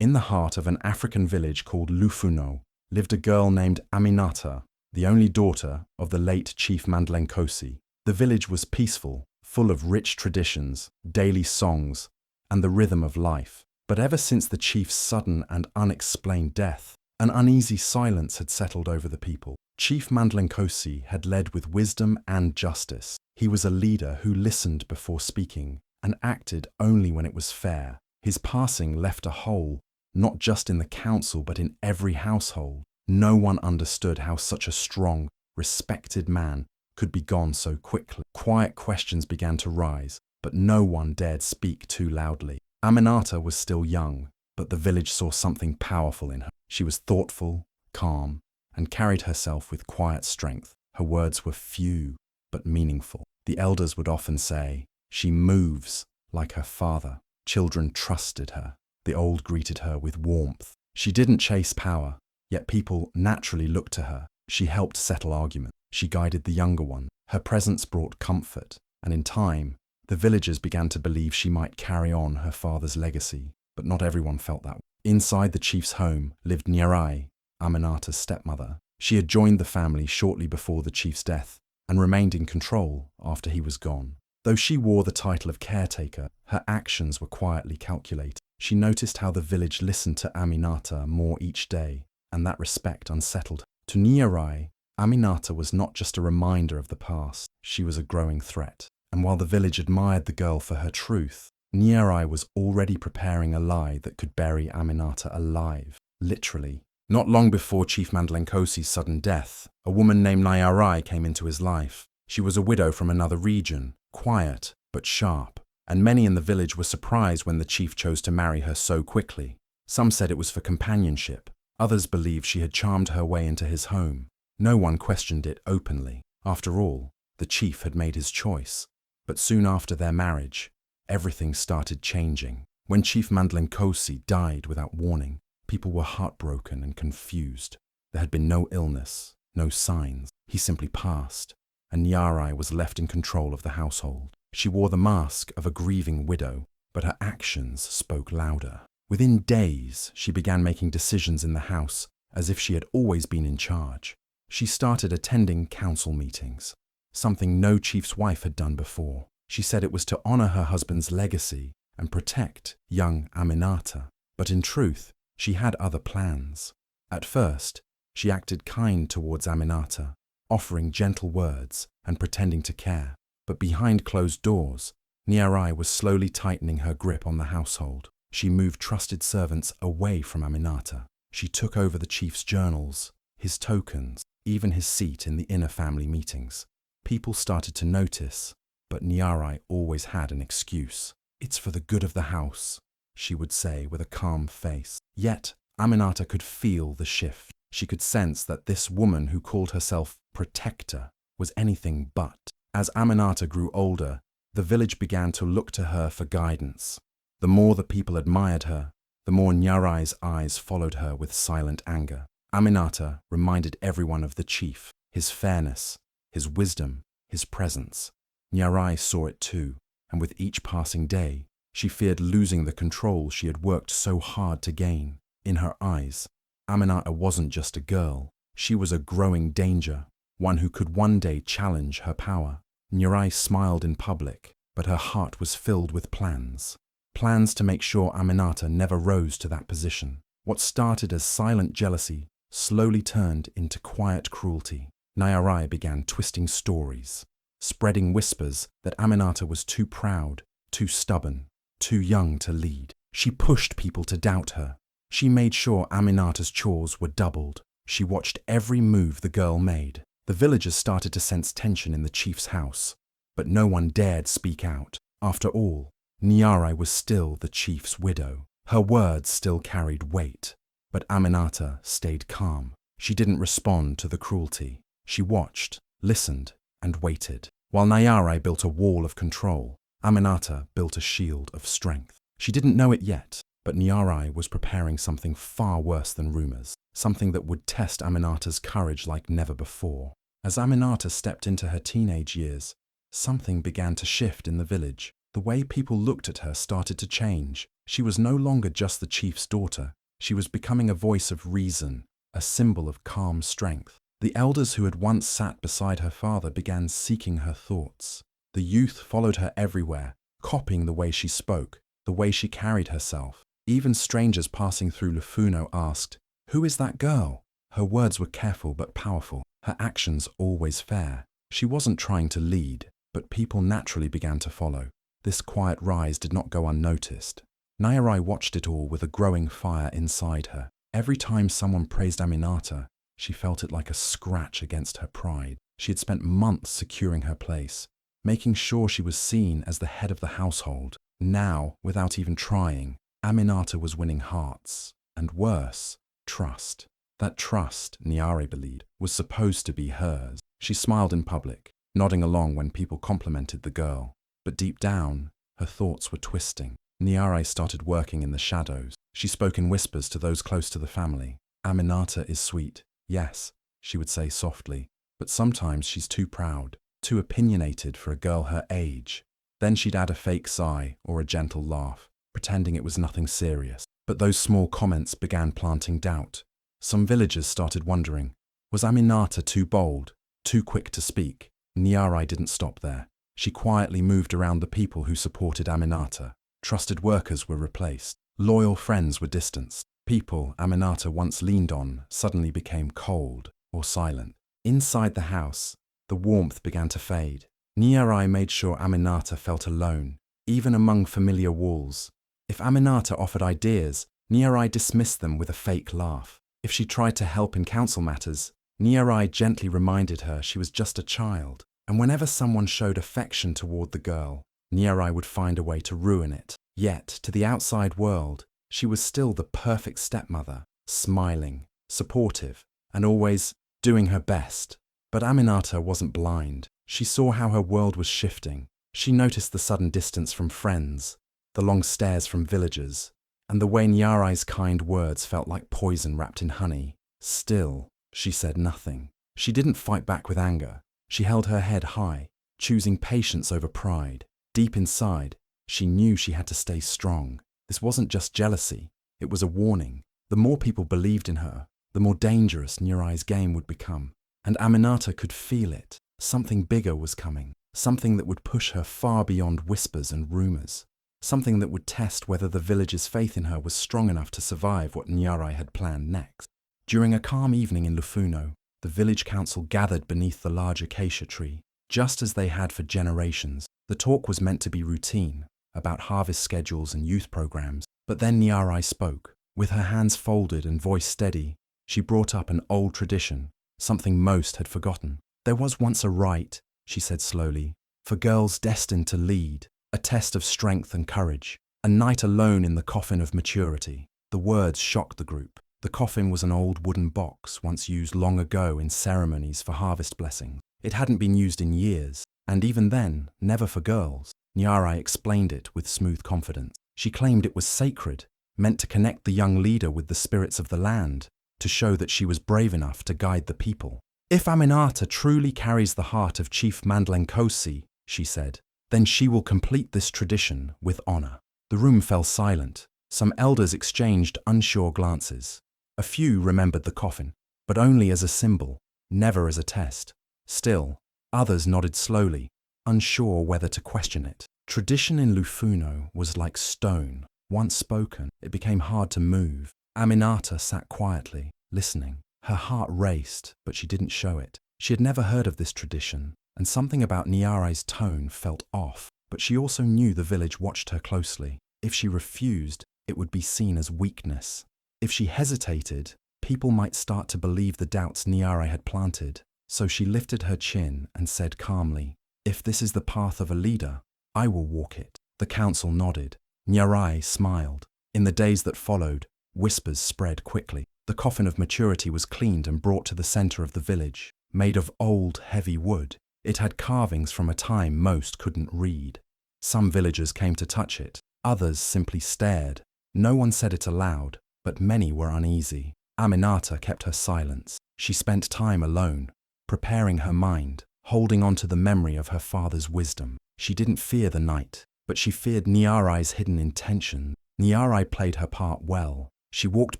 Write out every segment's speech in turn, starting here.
In the heart of an African village called Lufuno lived a girl named Aminata, the only daughter of the late Chief Mandlenkosi. The village was peaceful, full of rich traditions, daily songs, and the rhythm of life. But ever since the chief's sudden and unexplained death, an uneasy silence had settled over the people. Chief Mandlenkosi had led with wisdom and justice. He was a leader who listened before speaking and acted only when it was fair. His passing left a hole, not just in the council but in every household. No one understood how such a strong, respected man could be gone so quickly. Quiet questions began to rise, but no one dared speak too loudly. Aminata was still young, but the village saw something powerful in her. She was thoughtful, calm, and carried herself with quiet strength. Her words were few, but meaningful. The elders would often say, "She moves like her father." Children trusted her. The old greeted her with warmth. She didn't chase power, yet people naturally looked to her. She helped settle arguments. She guided the younger one. Her presence brought comfort, and in time, the villagers began to believe she might carry on her father's legacy. But not everyone felt that way. Inside the chief's home lived Nyarai, Aminata's stepmother. She had joined the family shortly before the chief's death and remained in control after he was gone. Though she wore the title of caretaker, her actions were quietly calculated. She noticed how the village listened to Aminata more each day, and that respect unsettled her. To Nyarai, Aminata was not just a reminder of the past, she was a growing threat. And while the village admired the girl for her truth, Nyarai was already preparing a lie that could bury Aminata alive, literally. Not long before Chief Mandlenkosi's sudden death, a woman named Nyarai came into his life. She was a widow from another region, quiet but sharp, and many in the village were surprised when the chief chose to marry her so quickly. Some said it was for companionship, others believed she had charmed her way into his home. No one questioned it openly. After all, the chief had made his choice. But soon after their marriage, everything started changing. When Chief Mandlenkosi died without warning, people were heartbroken and confused. There had been no illness, no signs. He simply passed, and Nyarai was left in control of the household. She wore the mask of a grieving widow, but her actions spoke louder. Within days, she began making decisions in the house as if she had always been in charge. She started attending council meetings, something no chief's wife had done before. She said it was to honor her husband's legacy and protect young Aminata. But in truth, she had other plans. At first, she acted kind towards Aminata, offering gentle words and pretending to care. But behind closed doors, Nyarai was slowly tightening her grip on the household. She moved trusted servants away from Aminata. She took over the chief's journals, his tokens, even his seat in the inner family meetings. People started to notice, but Nyarai always had an excuse. "It's for the good of the house," she would say with a calm face. Yet, Aminata could feel the shift. She could sense that this woman who called herself protector was anything but. As Aminata grew older, the village began to look to her for guidance. The more the people admired her, the more Nyarai's eyes followed her with silent anger. Aminata reminded everyone of the chief, his fairness, his wisdom, his presence. Nyarai saw it too, and with each passing day, she feared losing the control she had worked so hard to gain. In her eyes, Aminata wasn't just a girl, she was a growing danger, one who could one day challenge her power. Nyarai smiled in public, but her heart was filled with plans. Plans to make sure Aminata never rose to that position. What started as silent jealousy slowly turned into quiet cruelty. Nyarai began twisting stories, spreading whispers that Aminata was too proud, too stubborn, too young to lead. She pushed people to doubt her. She made sure Aminata's chores were doubled. She watched every move the girl made. The villagers started to sense tension in the chief's house, but no one dared speak out. After all, Nyarai was still the chief's widow. Her words still carried weight, but Aminata stayed calm. She didn't respond to the cruelty. She watched, listened, and waited. While Nyarai built a wall of control, Aminata built a shield of strength. She didn't know it yet, but Nyarai was preparing something far worse than rumors, something that would test Aminata's courage like never before. As Aminata stepped into her teenage years, something began to shift in the village. The way people looked at her started to change. She was no longer just the chief's daughter. She was becoming a voice of reason, a symbol of calm strength. The elders who had once sat beside her father began seeking her thoughts. The youth followed her everywhere, copying the way she spoke, the way she carried herself. Even strangers passing through Lufuno asked, "Who is that girl?" Her words were careful but powerful, her actions always fair. She wasn't trying to lead, but people naturally began to follow. This quiet rise did not go unnoticed. Nyarai watched it all with a growing fire inside her. Every time someone praised Aminata, she felt it like a scratch against her pride. She had spent months securing her place, making sure she was seen as the head of the household. Now, without even trying, Aminata was winning hearts, and worse, trust. That trust, Nyarai believed, was supposed to be hers. She smiled in public, nodding along when people complimented the girl. But deep down, her thoughts were twisting. Nyarai started working in the shadows. She spoke in whispers to those close to the family. "Aminata is sweet, yes," she would say softly, "but sometimes she's too proud, too opinionated for a girl her age." Then she'd add a fake sigh or a gentle laugh, pretending it was nothing serious. But those small comments began planting doubt. Some villagers started wondering, was Aminata too bold, too quick to speak? Nyarai didn't stop there. She quietly moved around the people who supported Aminata. Trusted workers were replaced. Loyal friends were distanced. People Aminata once leaned on suddenly became cold or silent. Inside the house, the warmth began to fade. Nyarai made sure Aminata felt alone, even among familiar walls. If Aminata offered ideas, Nyarai dismissed them with a fake laugh. If she tried to help in council matters, Nyarai gently reminded her she was just a child. And whenever someone showed affection toward the girl, Nyarai would find a way to ruin it. Yet, to the outside world, she was still the perfect stepmother, smiling, supportive, and always doing her best. But Aminata wasn't blind. She saw how her world was shifting. She noticed the sudden distance from friends, the long stares from villagers, and the way Nyarai's kind words felt like poison wrapped in honey. Still, she said nothing. She didn't fight back with anger. She held her head high, choosing patience over pride. Deep inside, she knew she had to stay strong. This wasn't just jealousy, it was a warning. The more people believed in her, the more dangerous Nyarai's game would become. And Aminata could feel it. Something bigger was coming. Something that would push her far beyond whispers and rumors. Something that would test whether the village's faith in her was strong enough to survive what Nyarai had planned next. During a calm evening in Lufuno, the village council gathered beneath the large acacia tree, just as they had for generations. The talk was meant to be routine, about harvest schedules and youth programs. But then Nyarai spoke. With her hands folded and voice steady, she brought up an old tradition, something most had forgotten. "There was once a rite," she said slowly, "for girls destined to lead, a test of strength and courage, a night alone in the coffin of maturity." The words shocked the group. The coffin was an old wooden box once used long ago in ceremonies for harvest blessings. It hadn't been used in years, and even then, never for girls. Nyarai explained it with smooth confidence. She claimed it was sacred, meant to connect the young leader with the spirits of the land, to show that she was brave enough to guide the people. "If Aminata truly carries the heart of Chief Mandlenkosi," she said, "then she will complete this tradition with honor." The room fell silent. Some elders exchanged unsure glances. A few remembered the coffin, but only as a symbol, never as a test. Still, others nodded slowly, unsure whether to question it. Tradition in Lufuno was like stone. Once spoken, it became hard to move. Aminata sat quietly, listening. Her heart raced, but she didn't show it. She had never heard of this tradition, and something about Nyarai's tone felt off. But she also knew the village watched her closely. If she refused, it would be seen as weakness. If she hesitated, people might start to believe the doubts Nyarai had planted. So she lifted her chin and said calmly, "If this is the path of a leader, I will walk it." The council nodded. Nyarai smiled. In the days that followed, whispers spread quickly. The coffin of maturity was cleaned and brought to the center of the village. Made of old, heavy wood, it had carvings from a time most couldn't read. Some villagers came to touch it. Others simply stared. No one said it aloud, but many were uneasy. Aminata kept her silence. She spent time alone, preparing her mind, holding on to the memory of her father's wisdom. She didn't fear the night. but she feared Nyarai's hidden intention. Nyarai played her part well. She walked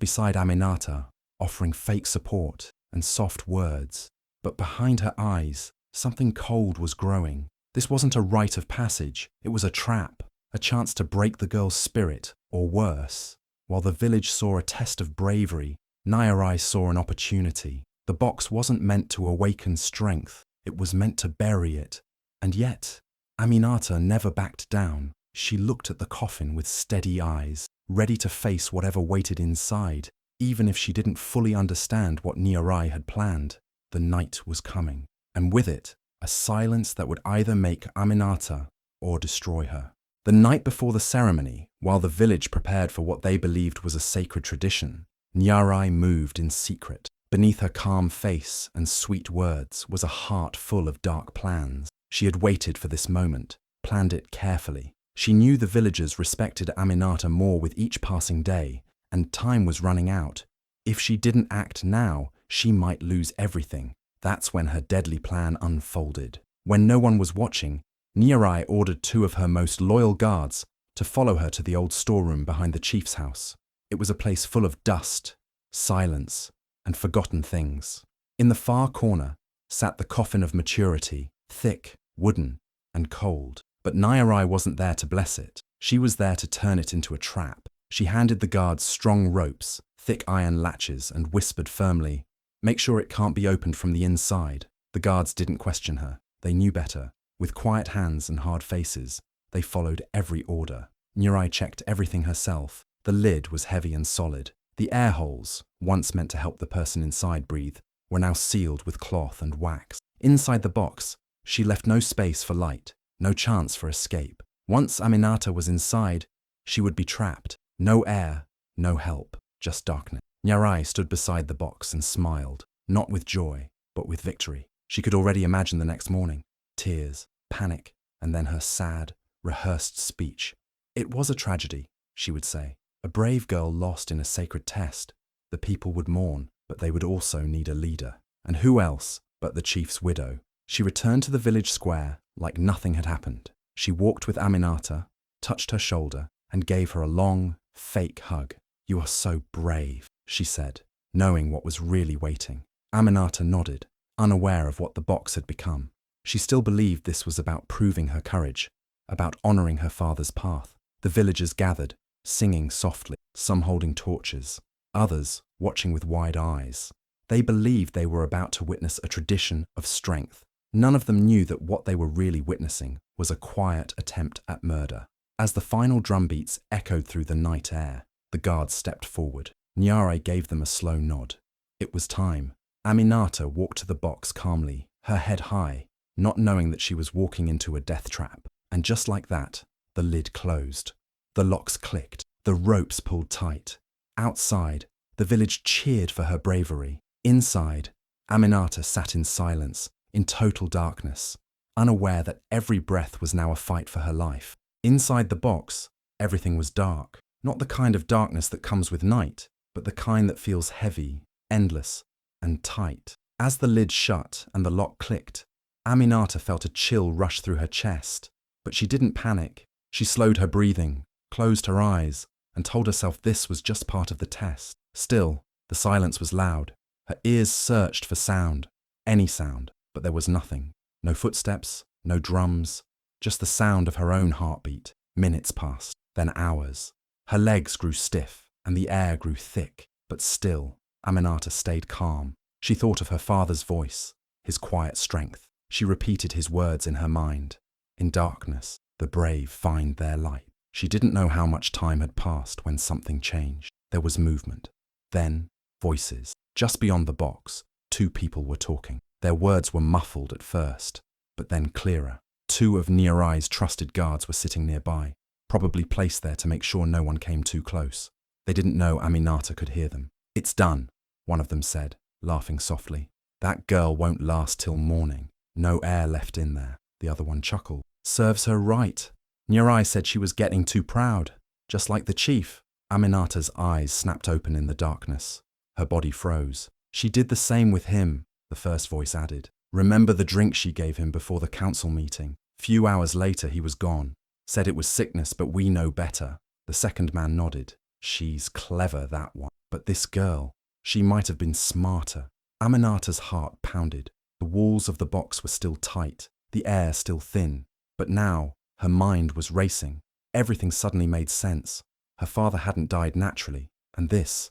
beside Aminata, offering fake support and soft words. But behind her eyes, something cold was growing. This wasn't a rite of passage, it was a trap, a chance to break the girl's spirit, or worse. While the village saw a test of bravery, Nyarai saw an opportunity. The box wasn't meant to awaken strength, it was meant to bury it. And yet, Aminata never backed down. She looked at the coffin with steady eyes, ready to face whatever waited inside, even if she didn't fully understand what Nyarai had planned. The night was coming, and with it, a silence that would either make Aminata or destroy her. The night before the ceremony, while the village prepared for what they believed was a sacred tradition, Nyarai moved in secret. Beneath her calm face and sweet words was a heart full of dark plans. She had waited for this moment, planned it carefully. She knew the villagers respected Aminata more with each passing day, and time was running out. If she didn't act now, she might lose everything. That's when her deadly plan unfolded. When no one was watching, Nyarai ordered 2 of her most loyal guards to follow her to the old storeroom behind the chief's house. It was a place full of dust, silence, and forgotten things. In the far corner sat the coffin of maturity, thick, wooden, and cold. But Nyarai wasn't there to bless it. She was there to turn it into a trap. She handed the guards strong ropes, thick iron latches, and whispered firmly, "Make sure it can't be opened from the inside." The guards didn't question her. They knew better. With quiet hands and hard faces, they followed every order. Nyarai checked everything herself. The lid was heavy and solid. The air holes, once meant to help the person inside breathe, were now sealed with cloth and wax. Inside the box, she left no space for light, no chance for escape. Once Aminata was inside, she would be trapped. No air, no help, just darkness. Nyarai stood beside the box and smiled, not with joy, but with victory. She could already imagine the next morning. Tears, panic, and then her sad, rehearsed speech. "It was a tragedy," she would say. "A brave girl lost in a sacred test. The people would mourn, but they would also need a leader. And who else but the chief's widow?" She returned to the village square like nothing had happened. She walked with Aminata, touched her shoulder, and gave her a long, fake hug. "You are so brave," she said, knowing what was really waiting. Aminata nodded, unaware of what the box had become. She still believed this was about proving her courage, about honoring her father's path. The villagers gathered, singing softly, some holding torches, others watching with wide eyes. They believed they were about to witness a tradition of strength. None of them knew that what they were really witnessing was a quiet attempt at murder. As the final drumbeats echoed through the night air, the guards stepped forward. Nyarai gave them a slow nod. It was time. Aminata walked to the box calmly, her head high, not knowing that she was walking into a death trap. And just like that, the lid closed. The locks clicked, the ropes pulled tight. Outside, the village cheered for her bravery. Inside, Aminata sat in silence, in total darkness, unaware that every breath was now a fight for her life. Inside the box, everything was dark. Not the kind of darkness that comes with night, but the kind that feels heavy, endless, and tight. As the lid shut and the lock clicked, Aminata felt a chill rush through her chest. But she didn't panic. She slowed her breathing, closed her eyes, and told herself this was just part of the test. Still, the silence was loud. Her ears searched for sound, any sound, but there was nothing. No footsteps, no drums, just the sound of her own heartbeat. Minutes passed, then hours. Her legs grew stiff, and the air grew thick, but still, Aminata stayed calm. She thought of her father's voice, his quiet strength. She repeated his words in her mind. "In darkness, the brave find their light." She didn't know how much time had passed when something changed. There was movement. Then, voices. Just beyond the box, 2 people were talking. Their words were muffled at first, but then clearer. 2 of Nyarai's trusted guards were sitting nearby, probably placed there to make sure no one came too close. They didn't know Aminata could hear them. "It's done," one of them said, laughing softly. "That girl won't last till morning. No air left in there." The other one chuckled. "Serves her right. Nyarai said she was getting too proud, just like the chief." Aminata's eyes snapped open in the darkness. Her body froze. "She did the same with him," the first voice added. "Remember the drink she gave him before the council meeting? Few hours later he was gone. Said it was sickness, but we know better. The second man nodded. She's clever, that one. But this girl, she might have been smarter. Aminata's heart pounded. The walls of the box were still tight, the air still thin. But now, her mind was racing. Everything suddenly made sense. Her father hadn't died naturally, and this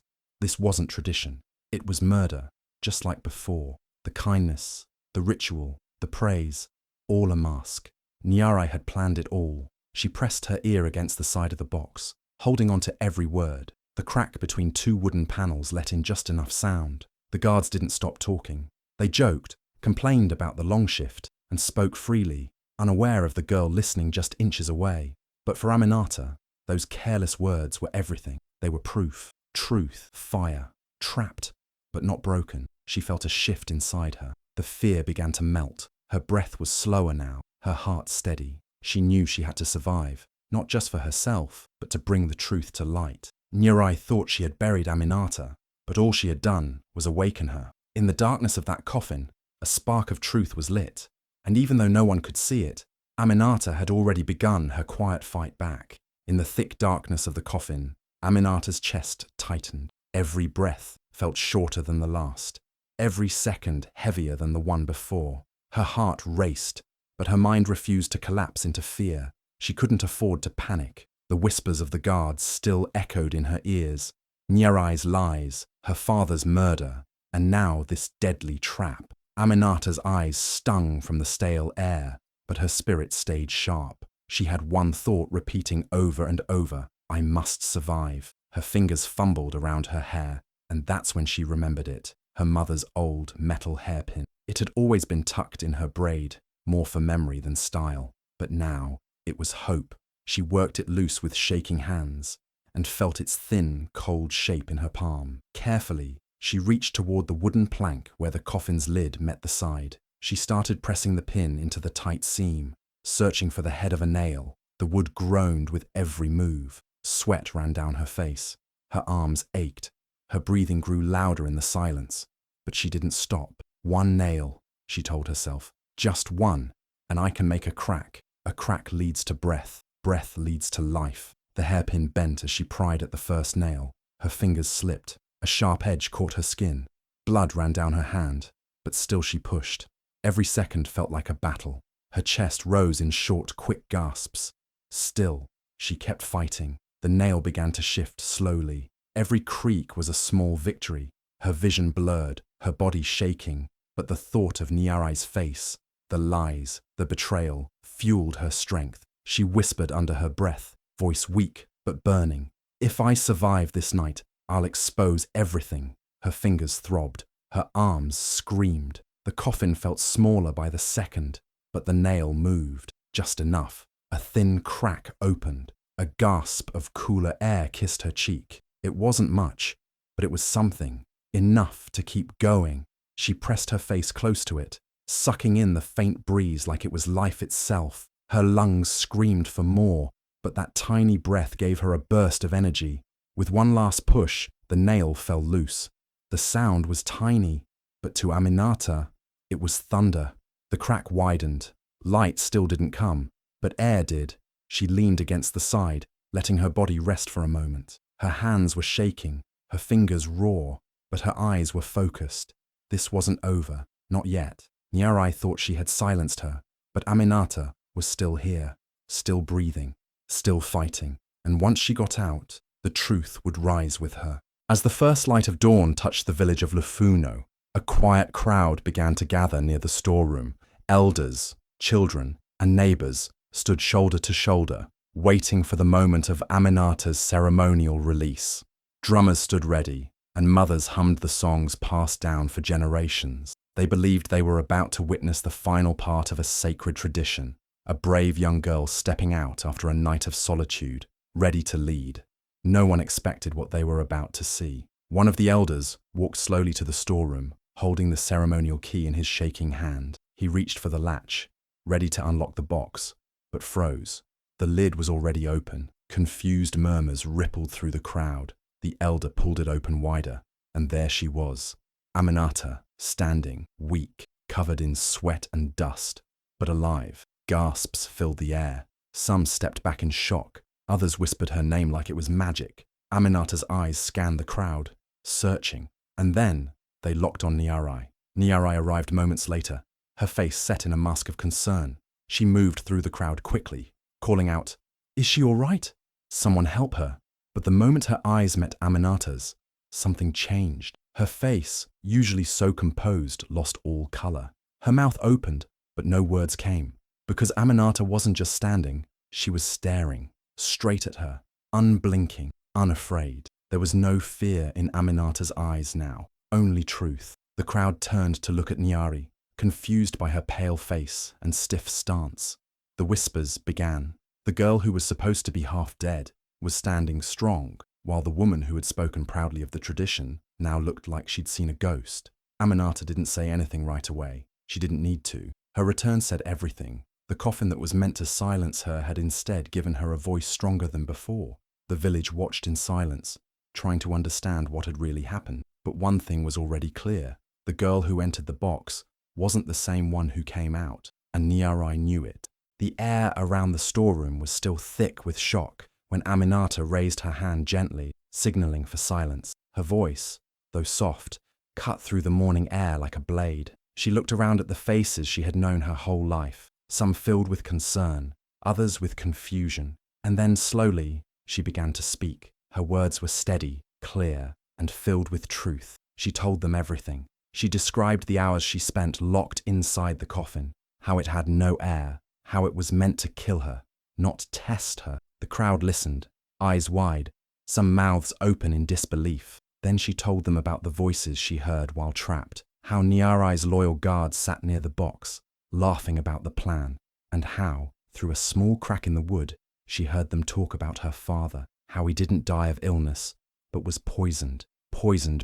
wasn't tradition. It was murder, just like before. The kindness, the ritual, the praise, all a mask. Nyarai had planned it all. She pressed her ear against the side of the box, holding on to every word. The crack between two wooden panels let in just enough sound. The guards didn't stop talking. They joked, complained about the long shift, and spoke freely, unaware of the girl listening just inches away. But for Aminata, those careless words were everything. They were proof, truth, fire, trapped, but not broken. She felt a shift inside her. The fear began to melt. Her breath was slower now, her heart steady. She knew she had to survive, not just for herself, but to bring the truth to light. Nyarai thought she had buried Aminata, but all she had done was awaken her. In the darkness of that coffin, a spark of truth was lit, and even though no one could see it, Aminata had already begun her quiet fight back. In the thick darkness of the coffin, Aminata's chest tightened. Every breath felt shorter than the last, every second heavier than the one before. Her heart raced, but her mind refused to collapse into fear. She couldn't afford to panic. The whispers of the guards still echoed in her ears. Nyarai's lies, her father's murder, and now this deadly trap. Aminata's eyes stung from the stale air, but her spirit stayed sharp. She had one thought repeating over and over: I must survive. Her fingers fumbled around her hair, and that's when she remembered it. Her mother's old metal hairpin. It had always been tucked in her braid, more for memory than style. But now, it was hope. She worked it loose with shaking hands, and felt its thin, cold shape in her palm. Carefully, she reached toward the wooden plank where the coffin's lid met the side. She started pressing the pin into the tight seam, searching for the head of a nail. The wood groaned with every move. Sweat ran down her face. Her arms ached. Her breathing grew louder in the silence. But she didn't stop. One nail, she told herself. Just one, and I can make a crack. A crack leads to breath. Breath leads to life. The hairpin bent as she pried at the first nail. Her fingers slipped. A sharp edge caught her skin. Blood ran down her hand, but still she pushed. Every second felt like a battle. Her chest rose in short, quick gasps. Still, she kept fighting. The nail began to shift slowly. Every creak was a small victory. Her vision blurred, her body shaking, but the thought of Nyarai's face, the lies, the betrayal, fueled her strength. She whispered under her breath, voice weak but burning, "If I survive this night, I'll expose everything." Her fingers throbbed. Her arms screamed. The coffin felt smaller by the second, but the nail moved, just enough. A thin crack opened. A gasp of cooler air kissed her cheek. It wasn't much, but it was something, enough to keep going. She pressed her face close to it, sucking in the faint breeze like it was life itself. Her lungs screamed for more, but that tiny breath gave her a burst of energy. With one last push, the nail fell loose. The sound was tiny, but to Aminata, it was thunder. The crack widened. Light still didn't come, but air did. She leaned against the side, letting her body rest for a moment. Her hands were shaking, her fingers raw, but her eyes were focused. This wasn't over, not yet. Nyarai thought she had silenced her, but Aminata was still here, still breathing, still fighting. And once she got out, the truth would rise with her. As the first light of dawn touched the village of Lufuno, a quiet crowd began to gather near the storeroom. Elders, children, and neighbors stood shoulder to shoulder, waiting for the moment of Aminata's ceremonial release. Drummers stood ready, and mothers hummed the songs passed down for generations. They believed they were about to witness the final part of a sacred tradition, a brave young girl stepping out after a night of solitude, ready to lead. No one expected what they were about to see. One of the elders walked slowly to the storeroom, holding the ceremonial key in his shaking hand. He reached for the latch, ready to unlock the box, but froze. The lid was already open. Confused murmurs rippled through the crowd. The elder pulled it open wider, and there she was, Aminata, standing, weak, covered in sweat and dust, but alive. Gasps filled the air. Some stepped back in shock. Others whispered her name like it was magic. Aminata's eyes scanned the crowd, searching. And then they locked on Niarai. Niarai arrived moments later, her face set in a mask of concern. She moved through the crowd quickly, calling out, "Is she all right? Someone help her." But the moment her eyes met Aminata's, something changed. Her face, usually so composed, lost all color. Her mouth opened, but no words came. Because Aminata wasn't just standing, she was staring, straight at her, unblinking, unafraid. There was no fear in Aminata's eyes now, only truth. The crowd turned to look at Niari, confused by her pale face and stiff stance. The whispers began. The girl who was supposed to be half dead was standing strong, while the woman who had spoken proudly of the tradition now looked like she'd seen a ghost. Aminata didn't say anything right away. She didn't need to. Her return said everything. The coffin that was meant to silence her had instead given her a voice stronger than before. The village watched in silence, trying to understand what had really happened. But one thing was already clear. The girl who entered the box wasn't the same one who came out, and Niarai knew it. The air around the storeroom was still thick with shock when Aminata raised her hand gently, signaling for silence. Her voice, though soft, cut through the morning air like a blade. She looked around at the faces she had known her whole life, some filled with concern, others with confusion. And then slowly, she began to speak. Her words were steady, clear, and filled with truth. She told them everything. She described the hours she spent locked inside the coffin, how it had no air, how it was meant to kill her, not test her. The crowd listened, eyes wide, some mouths open in disbelief. Then she told them about the voices she heard while trapped, how Niarai's loyal guards sat near the box, laughing about the plan, and how, through a small crack in the wood, she heard them talk about her father, how he didn't die of illness, but was poisoned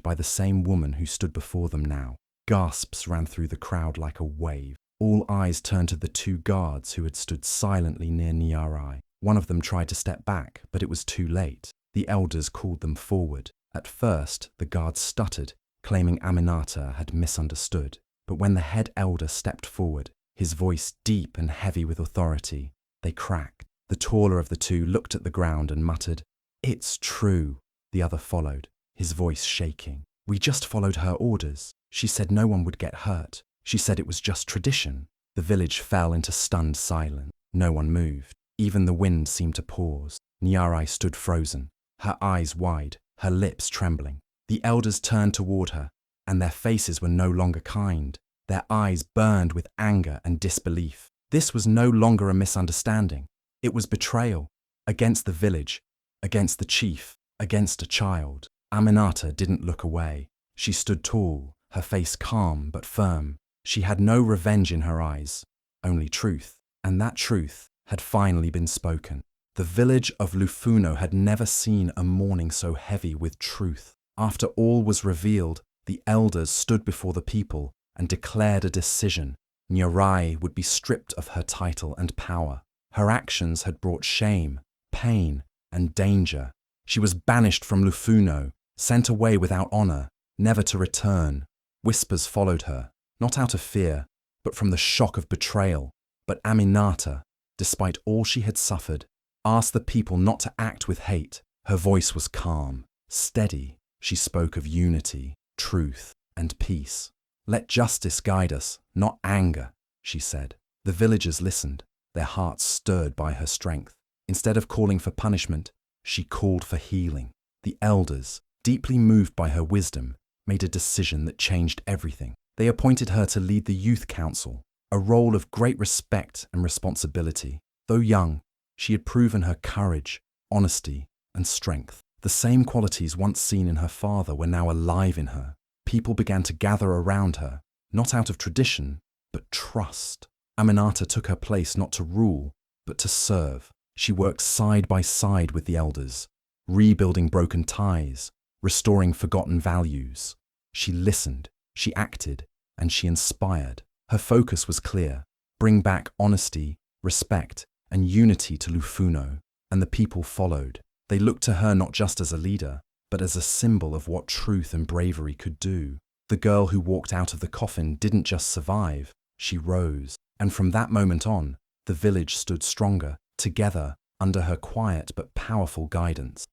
by the same woman who stood before them now. Gasps ran through the crowd like a wave. All eyes turned to the two guards who had stood silently near Niarai. One of them tried to step back, but it was too late. The elders called them forward. At first, the guards stuttered, claiming Aminata had misunderstood. But when the head elder stepped forward, his voice deep and heavy with authority, they cracked. The taller of the two looked at the ground and muttered, "It's true." The other followed, his voice shaking. "We just followed her orders. She said no one would get hurt. She said it was just tradition." The village fell into stunned silence. No one moved. Even the wind seemed to pause. Niarai stood frozen, her eyes wide, her lips trembling. The elders turned toward her, and their faces were no longer kind. Their eyes burned with anger and disbelief. This was no longer a misunderstanding. It was betrayal, against the village, against the chief, against a child. Aminata didn't look away. She stood tall, her face calm but firm. She had no revenge in her eyes, only truth. And that truth had finally been spoken. The village of Lufuno had never seen a morning so heavy with truth. After all was revealed, the elders stood before the people and declared a decision. Niarai would be stripped of her title and power. Her actions had brought shame, pain, and danger. She was banished from Lufuno, sent away without honor, never to return. Whispers followed her, not out of fear, but from the shock of betrayal. But Aminata, despite all she had suffered, asked the people not to act with hate. Her voice was calm, steady. She spoke of unity, truth, and peace. "Let justice guide us, not anger," she said. The villagers listened, their hearts stirred by her strength. Instead of calling for punishment, she called for healing. The elders, deeply moved by her wisdom, made a decision that changed everything. They appointed her to lead the youth council, a role of great respect and responsibility. Though young, she had proven her courage, honesty, and strength. The same qualities once seen in her father were now alive in her. People began to gather around her, not out of tradition, but trust. Aminata took her place not to rule, but to serve. She worked side by side with the elders, rebuilding broken ties, restoring forgotten values. She listened, she acted, and she inspired. Her focus was clear: bring back honesty, respect, and unity to Lufuno. And the people followed. They looked to her not just as a leader, but as a symbol of what truth and bravery could do. The girl who walked out of the coffin didn't just survive, she rose. And from that moment on, the village stood stronger, together under her quiet but powerful guidance.